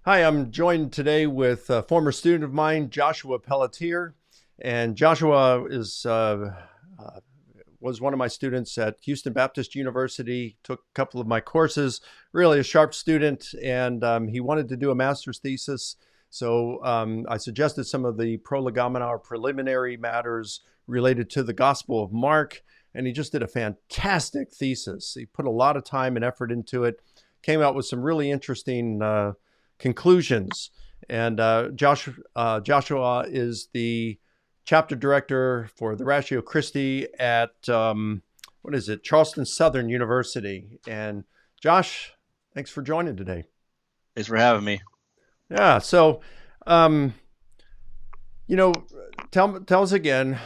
Hi, I'm joined today with a former student of mine, Joshua Pelletier. And Joshua was one of my students at Houston Baptist University, took a couple of my courses, really a sharp student, and he wanted to do a master's thesis. So I suggested some of the prolegomena or preliminary matters related to the Gospel of Mark, and he just did a fantastic thesis. He put a lot of time and effort into it, came out with some really interesting conclusions. And Joshua is the chapter director for the Ratio Christi at Charleston Southern University. And Josh, thanks for joining today. Thanks for having me. Yeah. So, um, you know, tell us again.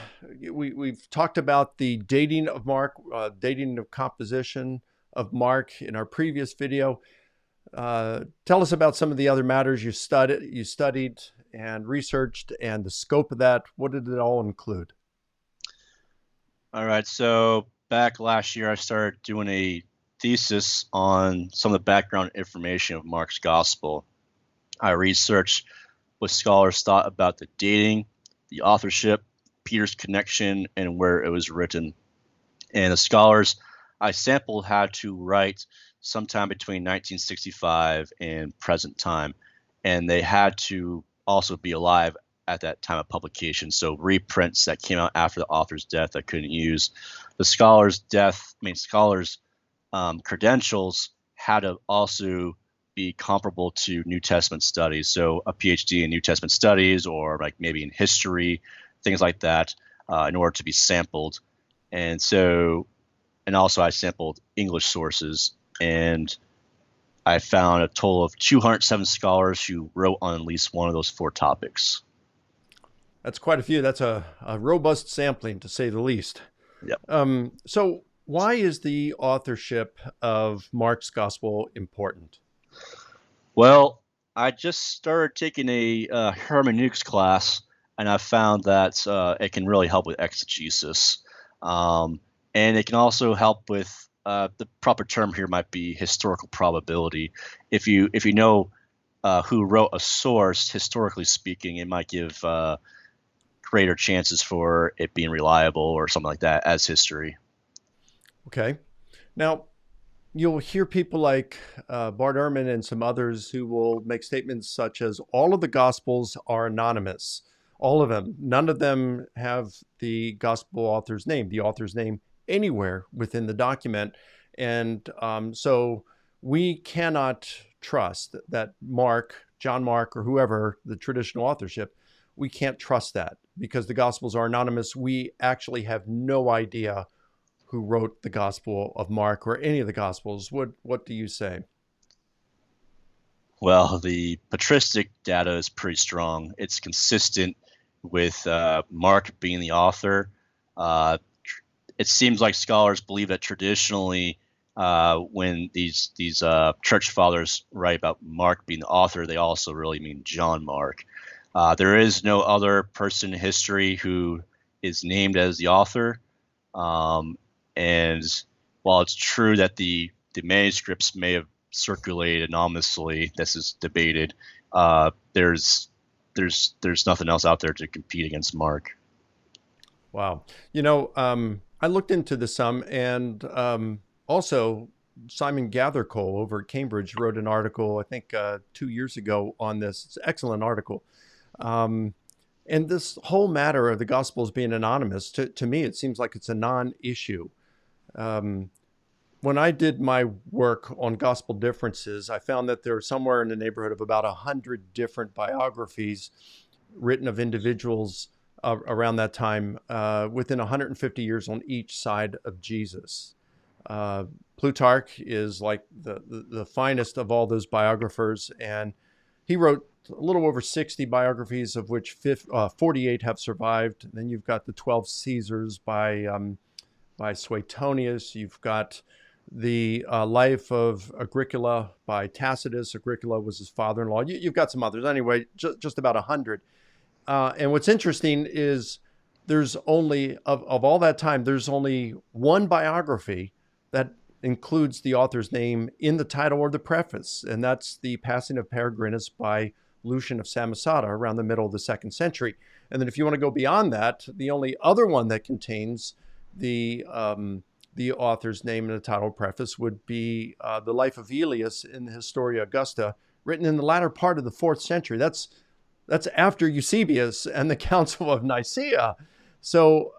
We've talked about the dating of Mark, dating of composition of Mark in our previous video. Tell us about some of the other matters you studied and researched, and the scope of that. What did it all include? All right, so back last year, I started doing a thesis on some of the background information of Mark's Gospel. I researched what scholars thought about the dating, the authorship, Peter's connection, and where it was written. And the scholars I sampled had to write sometime between 1965 and present time, and they had to also be alive at that time of publication. So reprints that came out after the author's death I couldn't use. The scholar's credentials had to also be comparable to New Testament studies. So a PhD in New Testament studies, or like maybe in history, things like that, in order to be sampled. And so, and also I sampled English sources, and I found a total of 207 scholars who wrote on at least one of those four topics. That's quite a few. That's a robust sampling, to say the least. Yep. So, why is the authorship of Mark's Gospel important? Well, I just started taking a hermeneutics class, and I found that it can really help with exegesis. Um, and it can also help with the proper term here might be historical probability. If you know who wrote a source, historically speaking, it might give greater chances for it being reliable or something like that as history. Okay. Now, you'll hear people like Bart Ehrman and some others who will make statements such as all of the Gospels are anonymous. All of them. None of them have the Gospel author's name, the author's name anywhere within the document. And so we cannot trust that Mark, John Mark, or whoever the traditional authorship, we can't trust that because the Gospels are anonymous. We actually have no idea who wrote the Gospel of Mark or any of the Gospels. What do you say? Well, the patristic data is pretty strong. It's consistent with Mark being the author. Uh, it seems like scholars believe that traditionally, when these church fathers write about Mark being the author, they also really mean John Mark. There is no other person in history who is named as the author. Um, and while it's true that the manuscripts may have circulated anonymously, this is debated. There's nothing else out there to compete against Mark. Wow. I looked into this some, and also Simon Gathercole over at Cambridge wrote an article, I think 2 years ago, on this. It's an excellent article. Um, and this whole matter of the Gospels being anonymous, to me, it seems like it's a non issue. Um, when I did my work on gospel differences, I found that there are somewhere in the neighborhood of about 100 different biographies written of individuals around that time within 150 years on each side of Jesus. Plutarch is like the finest of all those biographers, and he wrote a little over 60 biographies, of which 48 have survived. Then you've got the 12 Caesars by Suetonius. You've got the life of Agricola by Tacitus. Agricola was his father-in-law. You've got some others. Anyway, just about 100. And what's interesting is there's only, of all that time, there's only one biography that includes the author's name in the title or the preface, and that's the Passing of Peregrinus by Lucian of Samosata around the middle of the 2nd century. And then if you want to go beyond that, the only other one that contains the author's name in the title or preface would be the Life of Aelius in the Historia Augusta, written in the latter part of the 4th century. That's after Eusebius and the Council of Nicaea. So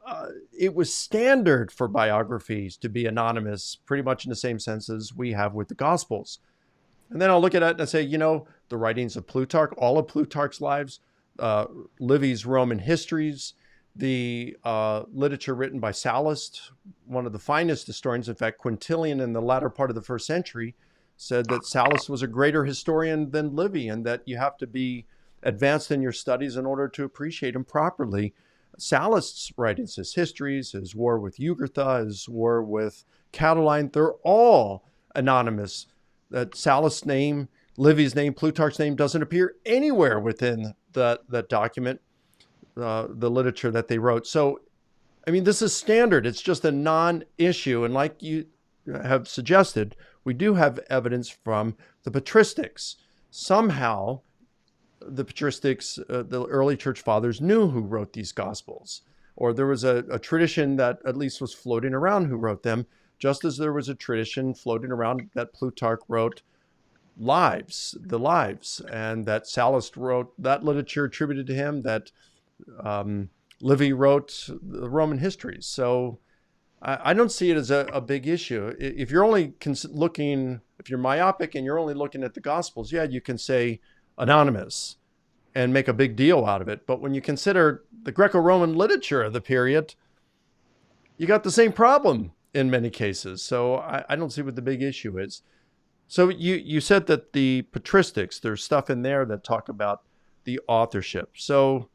it was standard for biographies to be anonymous, pretty much in the same sense as we have with the Gospels. And then I'll look at it and I say, the writings of Plutarch, all of Plutarch's lives, Livy's Roman histories, the literature written by Sallust, one of the finest historians. In fact, Quintilian in the latter part of the 1st century said that Sallust was a greater historian than Livy, and that you have to be advanced in your studies in order to appreciate him properly. Sallust's writings, his histories, his war with Jugurtha, his war with Catiline, they're all anonymous. That Sallust's name, Livy's name, Plutarch's name doesn't appear anywhere within that document, the literature that they wrote. So, I mean, this is standard. It's just a non-issue. And like you have suggested, we do have evidence from the patristics. Somehow, the patristics, the early church fathers, knew who wrote these Gospels. Or there was a tradition that at least was floating around who wrote them, just as there was a tradition floating around that Plutarch wrote the lives, and that Sallust wrote that literature attributed to him, that Livy wrote the Roman histories. So I don't see it as a big issue. If you're only if you're myopic and you're only looking at the Gospels, yeah, you can say anonymous and make a big deal out of it. But when you consider the Greco-Roman literature of the period, you got the same problem in many cases. So I don't see what the big issue is. So you said that the patristics, there's stuff in there that talk about the authorship. So,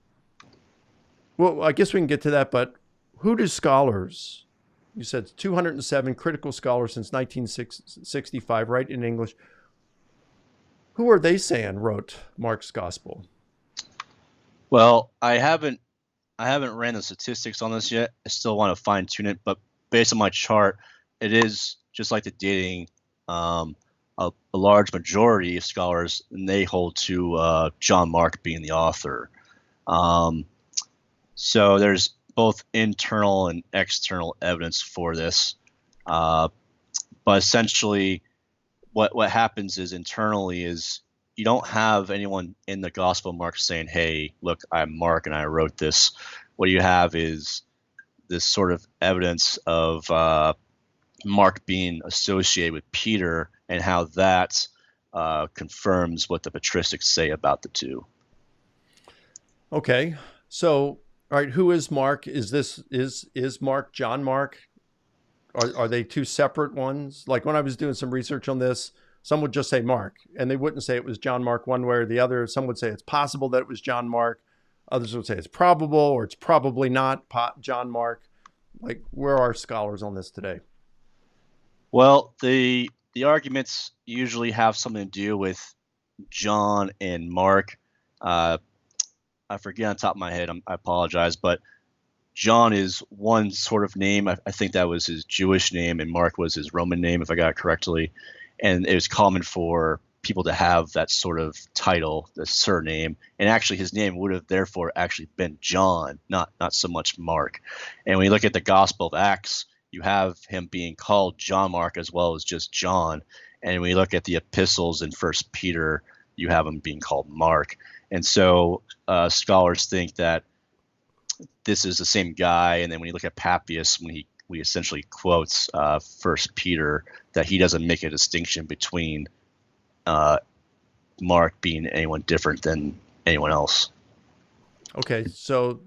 well, I guess we can get to that, but who do scholars, you said 207 critical scholars since 1965, right, in English, who are they saying wrote Mark's Gospel? Well, I haven't ran the statistics on this yet. I still want to fine tune it, but based on my chart, it is just like the dating. A large majority of scholars, and they hold to John Mark being the author. So there's both internal and external evidence for this. But essentially, what happens is internally is you don't have anyone in the Gospel of Mark saying, hey, look, I'm Mark and I wrote this. What you have is this sort of evidence of Mark being associated with Peter and how that confirms what the patristics say about the two. Okay. So, all right, who is Mark? Is Mark John Mark? Are they two separate ones? Like when I was doing some research on this, some would just say Mark, and they wouldn't say it was John Mark one way or the other. Some would say it's possible that it was John Mark. Others would say it's probable or it's probably not John Mark. Like, where are scholars on this today? Well, the arguments usually have something to do with John and Mark. I forget on top of my head. I apologize, but John is one sort of name. I think that was his Jewish name, and Mark was his Roman name, if I got it correctly. And it was common for people to have that sort of title, the surname, and actually his name would have therefore actually been John, not so much Mark. And when you look at the Gospel of Acts, you have him being called John Mark as well as just John. And when you look at the epistles in First Peter, you have him being called Mark. And so scholars think that this is the same guy. And then when you look at Papias, when he essentially quotes First Peter, that he doesn't make a distinction between Mark being anyone different than anyone else. Okay, so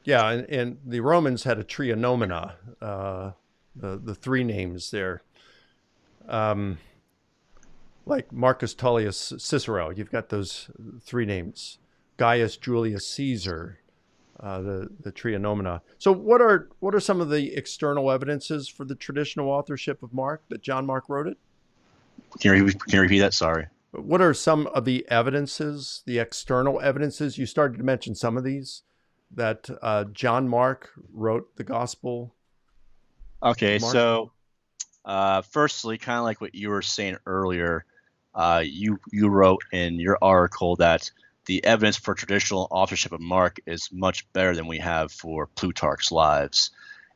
yeah, and the Romans had a tria nomina, the three names there. Like Marcus Tullius Cicero, you've got those three names. Gaius Julius Caesar, the tria nomina. So what are some of the external evidences for the traditional authorship of Mark, that John Mark wrote it? Can you repeat that? Sorry. What are some of the evidences, the external evidences? You started to mention some of these, that John Mark wrote the Gospel. Okay, so Firstly, kind of like what you were saying earlier, you wrote in your article that the evidence for traditional authorship of Mark is much better than we have for Plutarch's Lives,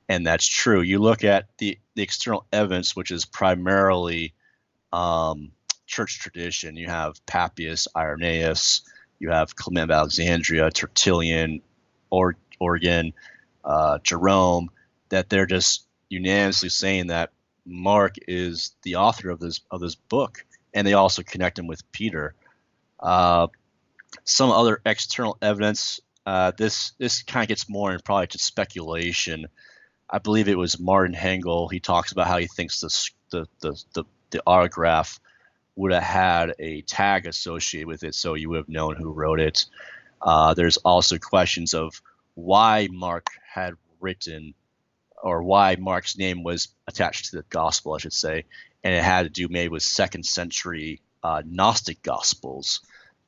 and that's true. You look at the external evidence, which is primarily church tradition. You have Papias, Irenaeus, you have Clement of Alexandria, Tertullian, Origen, Jerome, that they're just unanimously saying that Mark is the author of this book, and they also connect him with Peter. Some other external evidence. This kind of gets more in probably to speculation. I believe it was Martin Hengel. He talks about how he thinks the autograph would have had a tag associated with it, so you would have known who wrote it. There's also questions of why Mark had written, or why Mark's name was attached to the gospel, I should say, and it had to do maybe with second century Gnostic gospels.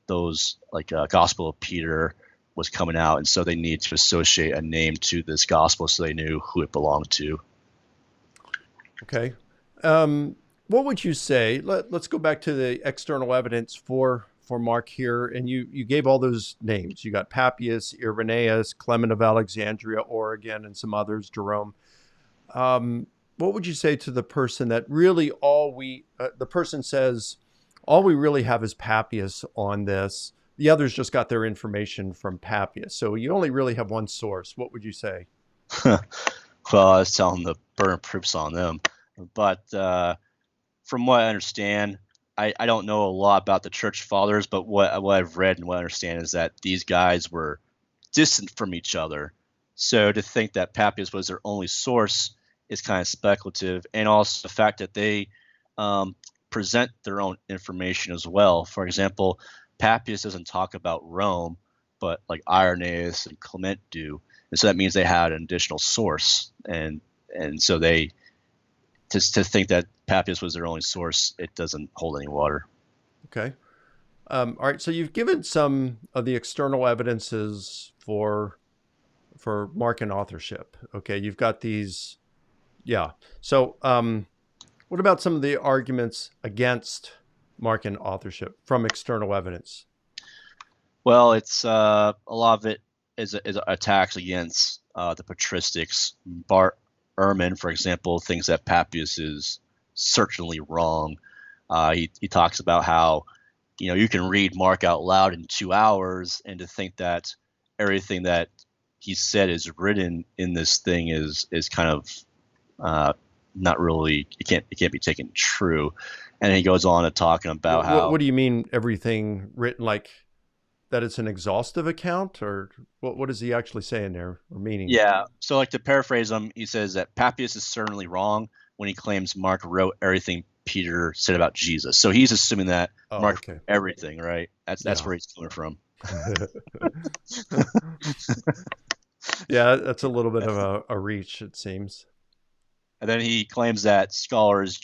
Those like Gospel of Peter was coming out, and so they need to associate a name to this gospel so they knew who it belonged to. Okay. What would you say? Let's go back to the external evidence for Mark here, and you gave all those names. You got Papias, Irenaeus, Clement of Alexandria, Origen, and some others, Jerome. What would you say to the person that really the person says, all we really have is Papias on this. The others just got their information from Papias. So you only really have one source. What would you say? Well, I was telling the burn proofs on them. But from what I understand, I don't know a lot about the church fathers, but what I've read and what I understand is that these guys were distant from each other. So to think that Papias was their only source is kind of speculative. And also the fact that they present their own information as well. For example, Papias doesn't talk about Rome, but like Irenaeus and Clement do. And so that means they had an additional source. And so they, to think that Papias was their only source, it doesn't hold any water. Okay. All right. So you've given some of the external evidences for Markan authorship. Okay. You've got these. Yeah. So what about some of the arguments against Markan authorship from external evidence? Well, it's a lot of it is attacks against the patristics. Bart Ehrman, for example, thinks that Papias is certainly wrong. He talks about how you can read Mark out loud in 2 hours, and to think that everything that he said is written in this thing is kind of not really, it can't be taken true. And he goes on to talking about how. What do you mean everything written, like that it's an exhaustive account, or what is he actually saying there, or meaning? Yeah. So like to paraphrase him, he says that Papias is certainly wrong when he claims Mark wrote everything Peter said about Jesus. So he's assuming that Mark wrote everything, right? That's where he's coming from. Yeah, that's a little bit of a reach, it seems. And then he claims that scholars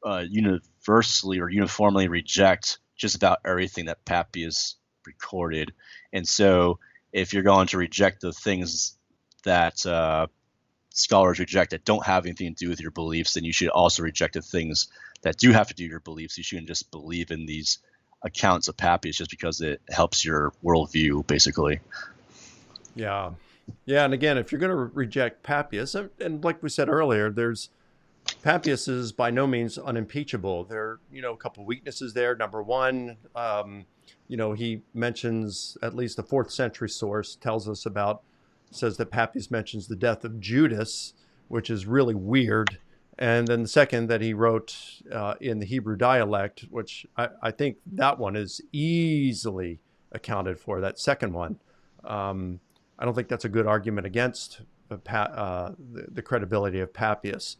universally or uniformly reject just about everything that Papias recorded. And so if you're going to reject the things that scholars reject that don't have anything to do with your beliefs, then you should also reject the things that do have to do with your beliefs. You shouldn't just believe in these accounts of Papias just because it helps your worldview, basically. Yeah. Yeah, and again, if you're going to reject Papias, and like we said earlier, Papias is by no means unimpeachable. There are, a couple of weaknesses there. Number one, he mentions at least a 4th century source says that Papias mentions the death of Judas, which is really weird. And then the second, that he wrote in the Hebrew dialect, which I think that one is easily accounted for, that second one. I don't think that's a good argument against the credibility of Papias.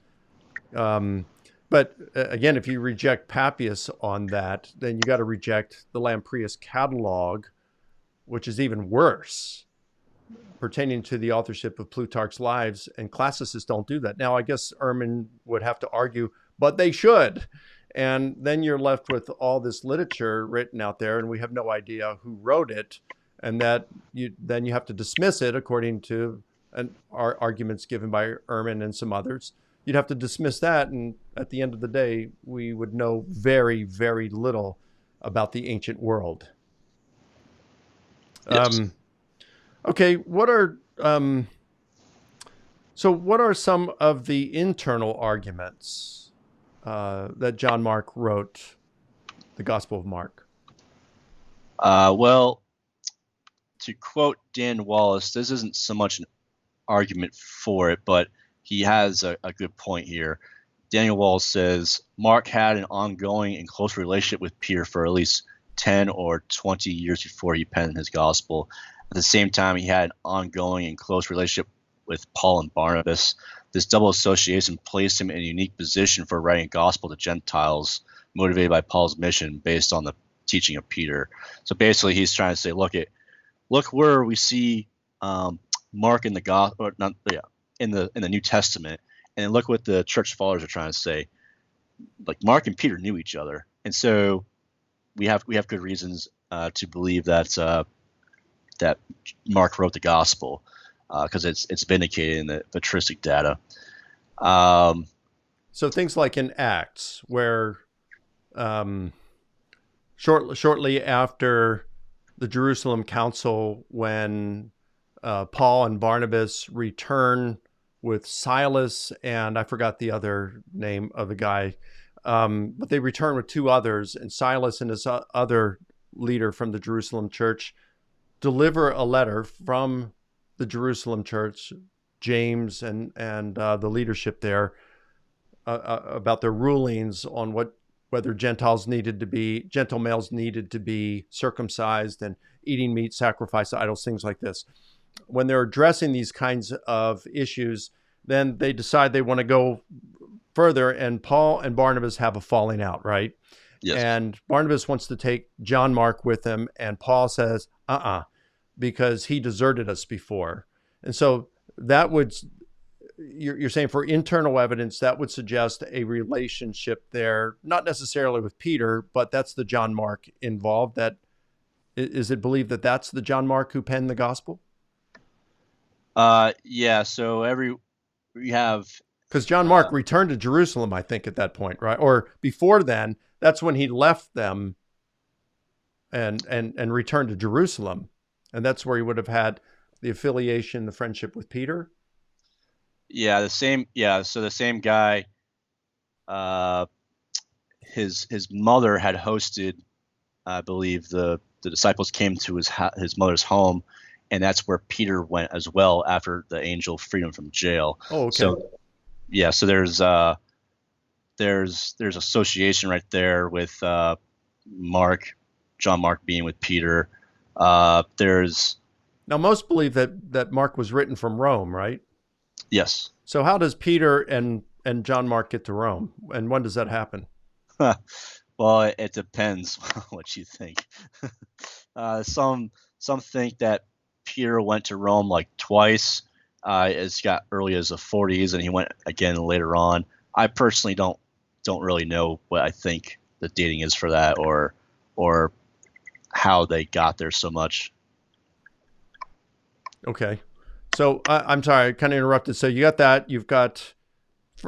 But again, if you reject Papias on that, then you got to reject the Lamprias catalog, which is even worse, pertaining to the authorship of Plutarch's Lives, and classicists don't do that. Now, I guess Ehrman would have to argue, but they should. And then you're left with all this literature written out there, and we have no idea who wrote it. And that then you have to dismiss it according to arguments given by Ehrman and some others. you'd have to dismiss that, and at the end of the day, we would know very, very little about the ancient world. Yes. Okay, what are some of the internal arguments that John Mark wrote the Gospel of Mark? Well, to quote Dan Wallace, this isn't so much an argument for it, but he has a good point here. Daniel Wallace says Mark had an ongoing and close relationship with Peter for at least 10 or 20 years before he penned his gospel. At the same time, he had an ongoing and close relationship with Paul and Barnabas. This double association placed him in a unique position for writing a gospel to Gentiles, motivated by Paul's mission based on the teaching of Peter. So basically, he's trying to say, look where we see Mark in the gospel, or not, yeah, in the New Testament, and then look what the church fathers are trying to say. Like Mark and Peter knew each other, and so we have good reasons to believe that that Mark wrote the gospel because it's vindicated in the patristic data. So things like in Acts, where shortly after the Jerusalem Council, when Paul and Barnabas return with Silas, and I forgot the other name of the guy, but they return with two others, and Silas and his other leader from the Jerusalem church deliver a letter from the Jerusalem church, James and the leadership there, about their rulings on whether Gentile males needed to be circumcised and eating meat sacrificed to idols, things like this. When they're addressing these kinds of issues, then they decide they want to go further, and Paul and Barnabas have a falling out, right? Yes. And Barnabas wants to take John Mark with him, and Paul says, because he deserted us before. And so that would, you're saying for internal evidence, that would suggest a relationship there, not necessarily with Peter, but that's the John Mark involved. That is it believed that that's the John Mark who penned the gospel? Yeah. So we have, because John Mark returned to Jerusalem, I think, at that point, right? Or before then, that's when he left them and returned to Jerusalem, and that's where he would have had the affiliation, the friendship with Peter. Yeah, the same. Yeah, so the same guy. His mother had hosted, I believe, the disciples came to his mother's home, and that's where Peter went as well after the angel freed him from jail. Oh, okay. So yeah, so there's association right there with John Mark being with Peter. There's now most believe that Mark was written from Rome, right? Yes. So how does Peter and John Mark get to Rome, and when does that happen? Well, it depends what you think. Some think that Peter went to Rome like twice. It's got early as the 40s, and he went again later on. I personally don't really know what I think the dating is for that, or how they got there so much. Okay, so I'm sorry, I kind of interrupted. So you got that. You've got,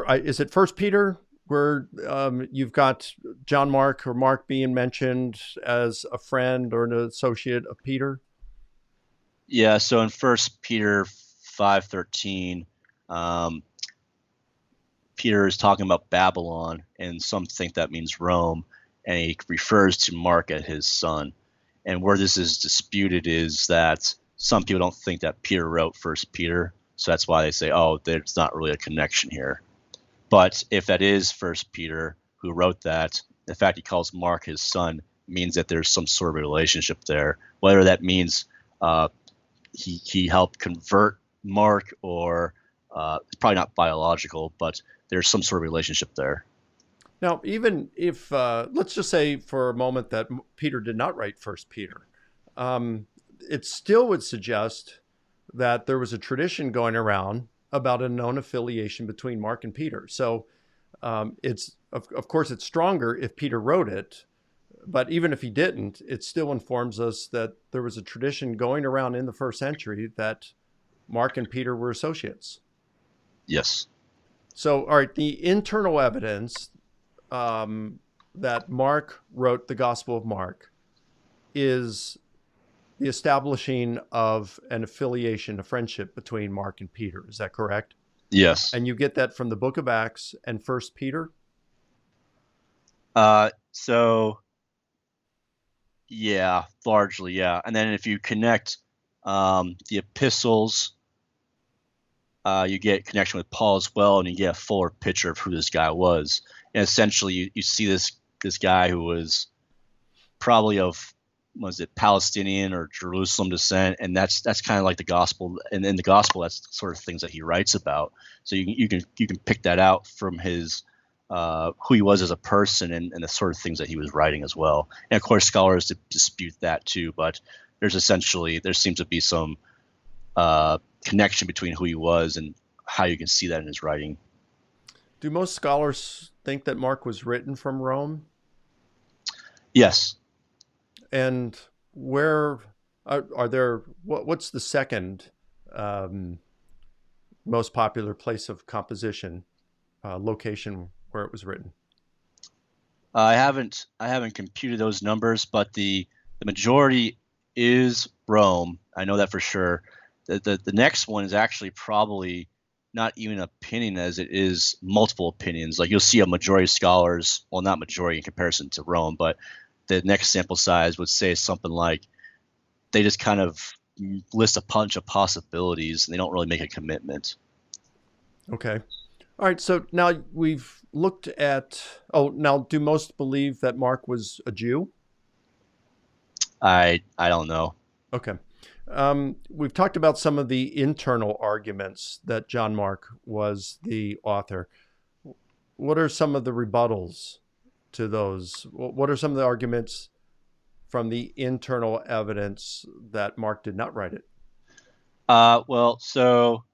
is it First Peter where you've got John Mark or Mark being mentioned as a friend or an associate of Peter? Yeah. So in First Peter 5:13, Peter is talking about Babylon, and some think that means Rome, and he refers to Mark as his son. And where this is disputed is that some people don't think that Peter wrote First Peter, so that's why they say, oh, there's not really a connection here. But if that is First Peter who wrote that, the fact he calls Mark his son means that there's some sort of relationship there. Whether that means he helped convert Mark, or it's probably not biological, but there's some sort of relationship there. Now, even if let's just say for a moment that Peter did not write First Peter, it still would suggest that there was a tradition going around about a known affiliation between Mark and Peter. So it's of course it's stronger if Peter wrote it, but even if he didn't, it still informs us that there was a tradition going around in the first century that Mark and Peter were associates. Yes. So, all right, the internal evidence um, that Mark wrote the Gospel of Mark is the establishing of an affiliation, a friendship between Mark and Peter. Is that correct? Yes. And you get that from the Book of Acts and First Peter. So yeah, largely, yeah. And then if you connect the epistles, you get connection with Paul as well, and you get a fuller picture of who this guy was. And essentially, you see this guy who was probably of, was it Palestinian or Jerusalem descent, and that's kind of like the gospel. And in the gospel, that's the sort of things that he writes about. So you can pick that out from his who he was as a person, and the sort of things that he was writing as well. And of course, scholars dispute that too, but there seems to be some connection between who he was and how you can see that in his writing. Do most scholars think that Mark was written from Rome? Yes. And where are there? What's the second um, most popular place of composition location where it was written? I haven't computed those numbers, but the majority is Rome. I know that for sure. The next one is actually probably not even an opinion as it is multiple opinions. Like you'll see a majority of scholars, well, not majority in comparison to Rome, but the next sample size would say something like they just kind of list a bunch of possibilities and they don't really make a commitment. Okay. All right. So now we've looked at. Oh, now do most believe that Mark was a Jew? I don't know. Okay. We've talked about some of the internal arguments that John Mark was the author. What are some of the rebuttals to those? What are some of the arguments from the internal evidence that Mark did not write it? Well, so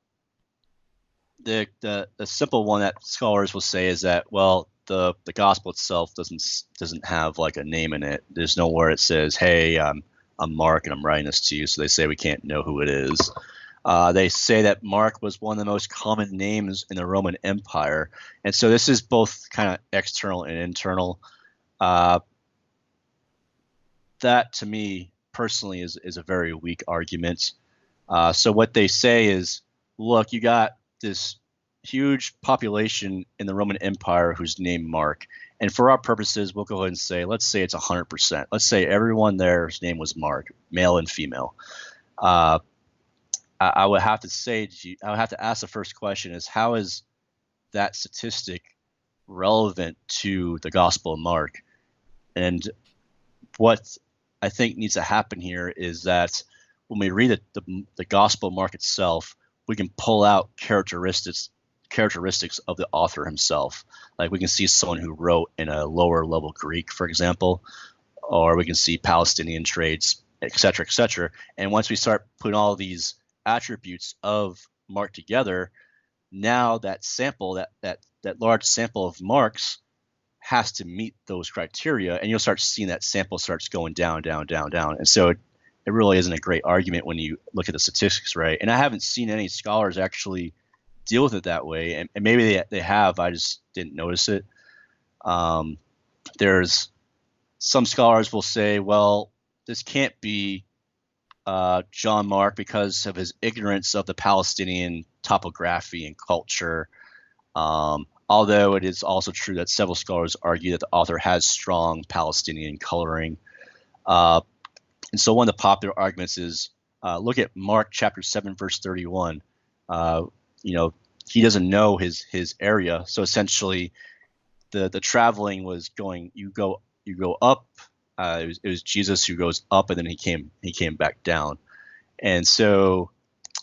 the simple one that scholars will say is that, well, the gospel itself doesn't have like a name in it. There's nowhere it says, hey, I'm Mark and I'm writing this to you. So they say we can't know who it is. They say that Mark was one of the most common names in the Roman Empire, and so this is both kind of external and internal. Uh, that to me personally is a very weak argument. So what they say is, look, you got this huge population in the Roman Empire who's named Mark. And for our purposes, we'll go ahead and say, let's say it's 100%. Let's say everyone there's name was Mark, male and female. Uh, I would have to say, I would have to ask the first question is, how is that statistic relevant to the Gospel of Mark? And what I think needs to happen here is that when we read the Gospel of Mark itself, we can pull out characteristics of the author himself. Like we can see someone who wrote in a lower level Greek, for example, or we can see Palestinian traits, et cetera, et cetera. And once we start putting all of these attributes of Mark together, now that sample, that large sample of Mark's has to meet those criteria, and you'll start seeing that sample starts going down, down, down, down. And so it really isn't a great argument when you look at the statistics, right? And I haven't seen any scholars actually deal with it that way, and maybe they have. I just didn't notice it. There's some scholars will say, well, this can't be John Mark because of his ignorance of the Palestinian topography and culture. Although it is also true that several scholars argue that the author has strong Palestinian coloring. And so one of the popular arguments is look at Mark chapter 7, verse 31. He doesn't know his area. So essentially the traveling was going, you go up. It was Jesus who goes up, and then he came back down. And so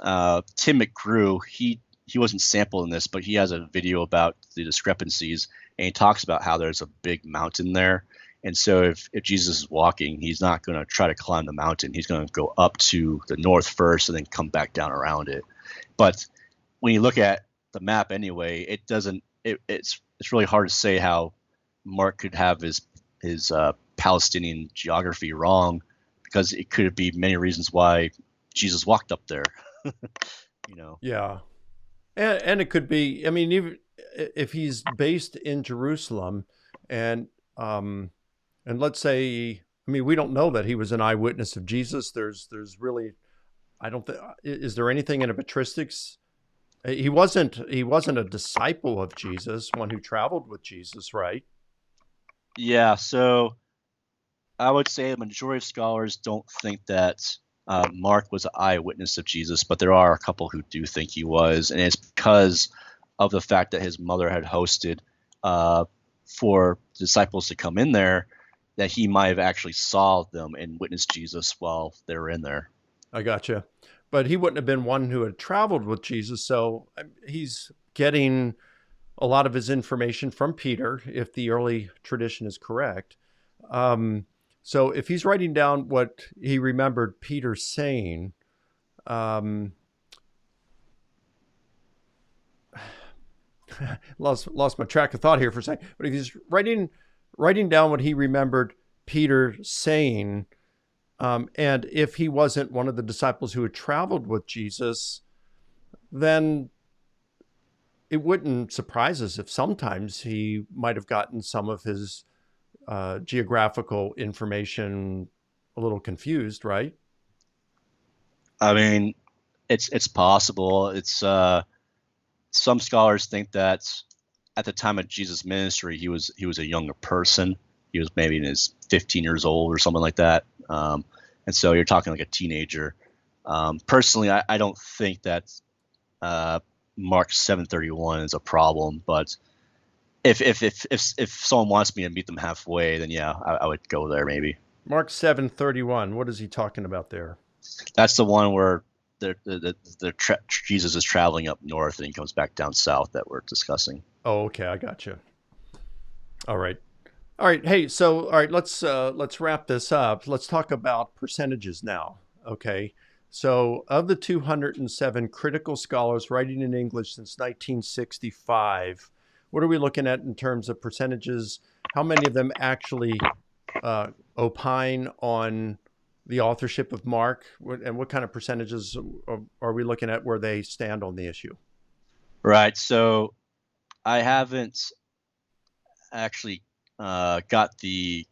Tim McGrew, he wasn't sampled in this, but he has a video about the discrepancies, and he talks about how there's a big mountain there. And so if Jesus is walking, he's not going to try to climb the mountain. He's going to go up to the north first and then come back down around it. But when you look at the map anyway, it doesn't. It's really hard to say how Mark could have his Palestinian geography wrong, because it could be many reasons why Jesus walked up there. Yeah. And it could be, I mean, if he's based in Jerusalem, and um, and let's say, I mean, we don't know that he was an eyewitness of Jesus. There's really, I don't think, is there anything in a patristics? He wasn't a disciple of Jesus, one who traveled with Jesus, right? Yeah, so I would say the majority of scholars don't think that Mark was an eyewitness of Jesus, but there are a couple who do think he was, and it's because of the fact that his mother had hosted uh, for disciples to come in there, that he might have actually saw them and witnessed Jesus while they were in there. I gotcha. But he wouldn't have been one who had traveled with Jesus, so he's getting a lot of his information from Peter, if the early tradition is correct. Um, so if he's writing down what he remembered Peter saying, um, lost my track of thought here for a second. But if he's writing down what he remembered Peter saying, and if he wasn't one of the disciples who had traveled with Jesus, then it wouldn't surprise us if sometimes he might have gotten some of his geographical information a little confused, right? I mean, it's possible. It's some scholars think that at the time of Jesus' ministry, he was a younger person. He was maybe in his 15 years old or something like that. And so you're talking like a teenager. Personally, I don't think that uh, Mark 7:31 is a problem, but if someone wants me to meet them halfway, then yeah, I would go there maybe. Mark 7:31. What is he talking about there? That's the one where Jesus is traveling up north and he comes back down south that we're discussing. Oh, okay, I got you. All right. All right. Hey, so all right, let's wrap this up. Let's talk about percentages now. Okay. So, of the 207 critical scholars writing in English since 1965, what are we looking at in terms of percentages? How many of them actually opine on the authorship of Mark, and what kind of percentages are we looking at where they stand on the issue? Right. So I haven't actually got the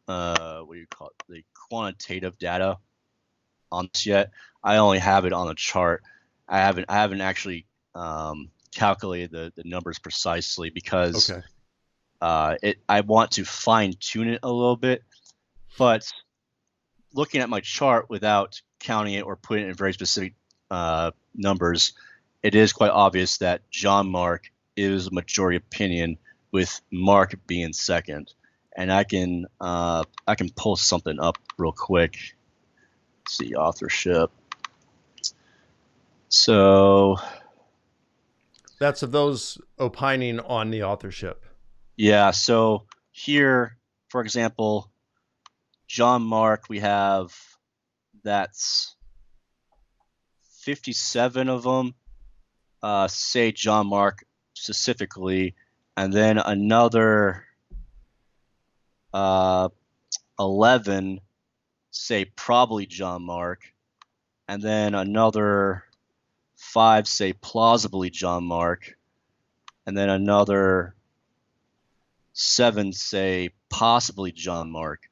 what do you call it, the quantitative data on this yet. I only have it on the chart. I haven't actually calculated the numbers precisely because Okay. I want to fine tune it a little bit. But looking at my chart without counting it or putting it in very specific numbers, it is quite obvious that John Mark is a majority opinion, with Mark being second. And I can pull something up real quick. Let's see, authorship. So That's of those opining on the authorship. yeah, so here, for example, John Mark, we have that's 57 of them say John Mark specifically, and then another uh, 11 say probably John Mark, and then another 5 say plausibly John Mark, and then another 7 say possibly John Mark,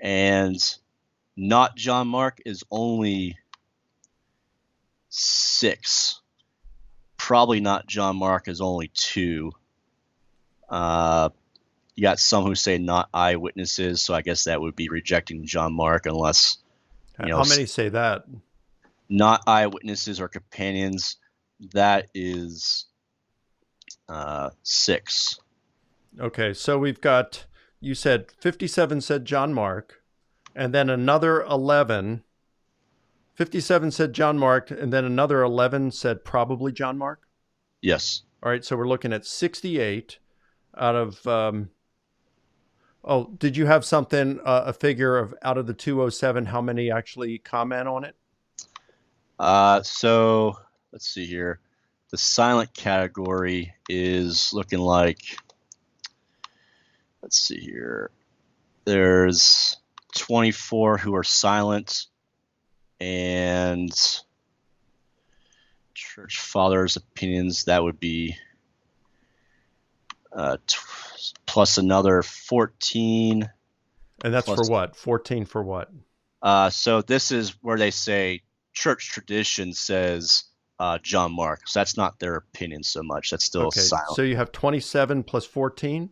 and not John Mark is only 6. Probably not John Mark is only 2. You got some who say not eyewitnesses, so I guess that would be rejecting John Mark unless, How many say that? not eyewitnesses or companions. That is 6. Okay, so we've got, you said 57 said John Mark, and then another 11. 57 said John Mark, and then another 11 said probably John Mark. Yes. All right, so we're looking at 68 out of. Oh, did you have something, a figure of out of the 207, how many actually comment on it? So let's see here. The silent category is looking like, let's see here. There's 24 who are silent, and church fathers' opinions, that would be plus another 14. And that's plus, for what? 14 for what? So this is where they say church tradition says John Mark. So that's not their opinion so much. That's still Okay, silent. so you have 27 plus 14?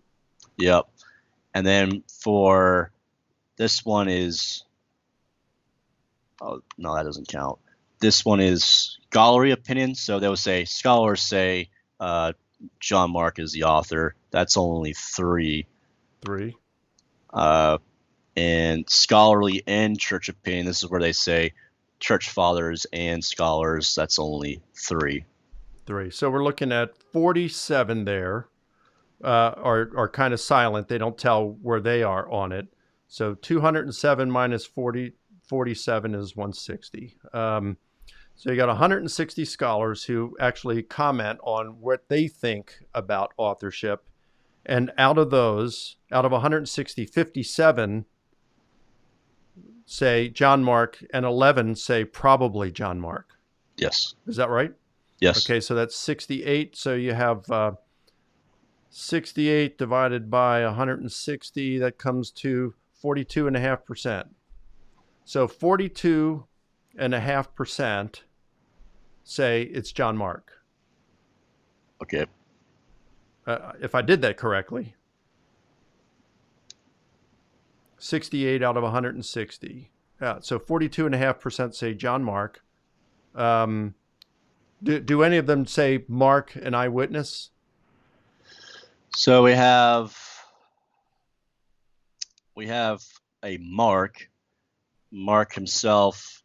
Yep. And then for this one is, oh, no, that doesn't count. This one is scholarly opinion. So they would say, scholars say John Mark is the author. That's only 3. 3. And scholarly and church opinion, this is where they say church fathers and scholars, that's only 3. 3. So we're looking at 47 there. Are kind of silent. They don't tell where they are on it. So 207 minus 47 is 160. So you got 160 scholars who actually comment on what they think about authorship. And out of those, out of 160, 57 say John Mark and 11 say probably John Mark. Yes. Is that right? Yes. Okay, so that's 68. So you have 68 divided by 160, that comes to 42.5%. So 42.5% say it's John Mark. Okay. If I did that correctly. 68 out of 160. So 42.5% say John Mark. Do any of them say Mark an eyewitness? So we have a Mark. Mark himself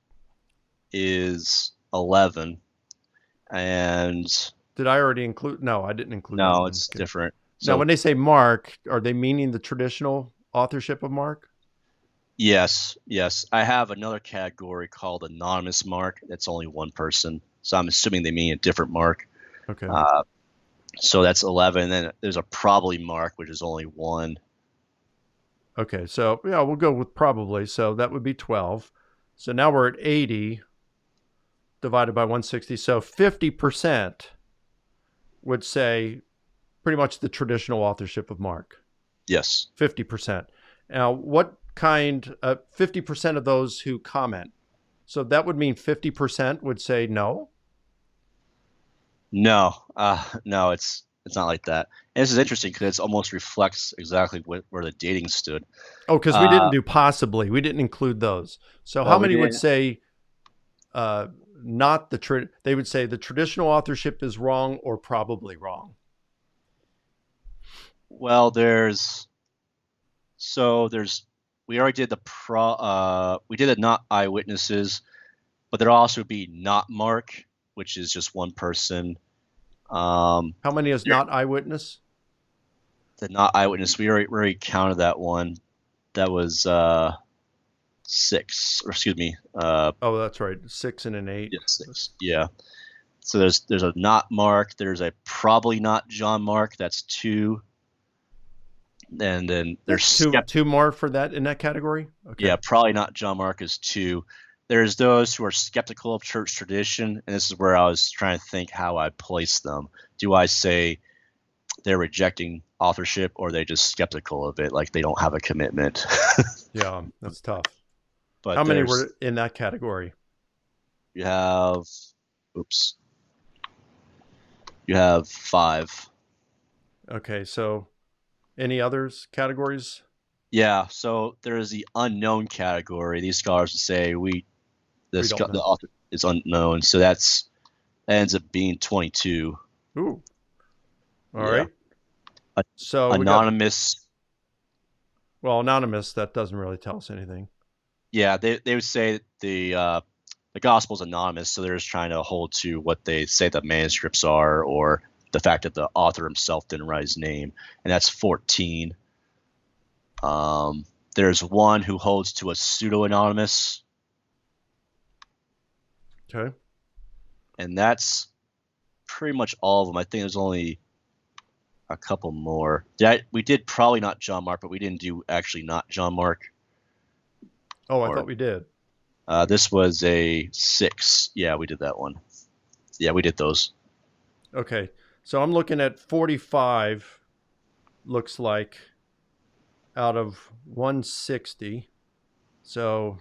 is 11, and did I already include? No, I didn't include. No, that it's different. So now, when they say Mark, are they meaning the traditional authorship of Mark? Yes. I have another category called anonymous Mark. That's only one person, so I'm assuming they mean a different Mark. Okay. So that's 11. And then there's a probably Mark, which is only 1. Okay, so yeah, we'll go with probably. So that would be 12. So now we're at 80 divided by 160. So 50% would say pretty much the traditional authorship of Mark. Yes. 50%. Now, what kind, 50% of those who comment. So that would mean 50% would say no? No, it's not like that. And this is interesting because it almost reflects exactly where the dating stood. Oh, because we didn't do possibly. We didn't include those. So how many would say not the they would say the traditional authorship is wrong or probably wrong? Well, we already did we did the not eyewitnesses, but there'll also be not Mark, which is just one person. How many is not eyewitness? The not eyewitness, we already counted that one. That was 6, or excuse me. Oh, that's right, 6 and an 8. Yeah, 6. Yeah. So there's a not Mark. There's a probably not John Mark. That's 2. And then there's two more for that in that category. Okay. Yeah, probably not John Mark is 2. There's those who are skeptical of church tradition, and this is where I was trying to think how I place them. Do I say they're rejecting authorship, or are they just skeptical of it, like they don't have a commitment? Yeah, that's tough. But how many were in that category? You have 5. Okay, so any others categories? Yeah, so there's the unknown category. These scholars would say the author is unknown, so that ends up being 22. Ooh. All right. So anonymous. Anonymous, that doesn't really tell us anything. Yeah, they would say the gospel's anonymous, so they're just trying to hold to what they say the manuscripts are, or the fact that the author himself didn't write his name, and that's 14. There's one who holds to a pseudo-anonymous. Okay. And that's pretty much all of them. I think there's only a couple more. We did probably not John Mark, but we didn't do actually not John Mark. Oh, I thought we did. This was a 6. Yeah, we did that one. Yeah, we did those. Okay. So I'm looking at 45 looks like out of 160. So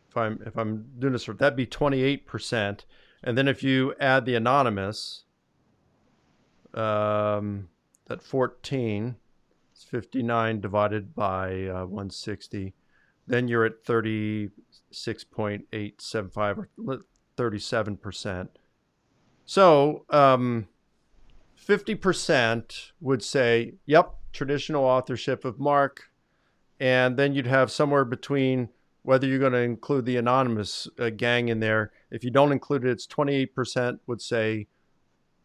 if I'm doing this, that'd be 28%. And then if you add the anonymous, that 14, it's 59 divided by 160. Then you're at 36.875 or 37%. So 50% would say, yep, traditional authorship of Mark. And then you'd have somewhere between whether you're going to include the anonymous gang in there. If you don't include it, it's 28% would say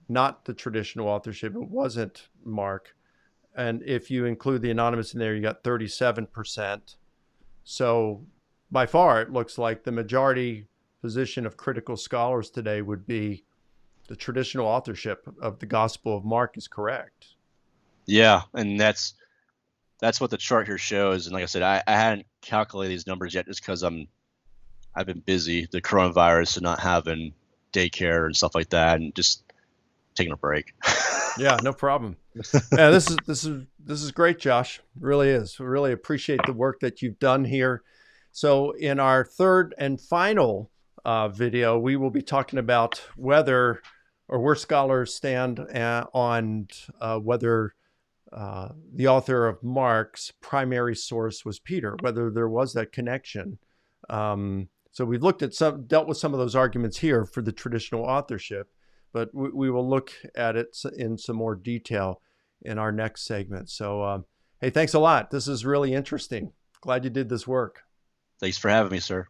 not the traditional authorship. It wasn't Mark. And if you include the anonymous in there, you got 37%. So by far, it looks like the majority position of critical scholars today would be the traditional authorship of the Gospel of Mark is correct. Yeah, and that's what the chart here shows. And like I said, I hadn't calculated these numbers yet just because I've been busy, the coronavirus, and not having daycare and stuff like that, and just taking a break. Yeah, no problem. Yeah, this is great, Josh. It really is. We really appreciate the work that you've done here. So in our third and final video, we will be talking about whether or where scholars stand on whether the author of Mark's primary source was Peter, whether there was that connection. So we've dealt with some of those arguments here for the traditional authorship, but we will look at it in some more detail in our next segment. So, hey, thanks a lot. This is really interesting. Glad you did this work. Thanks for having me, sir.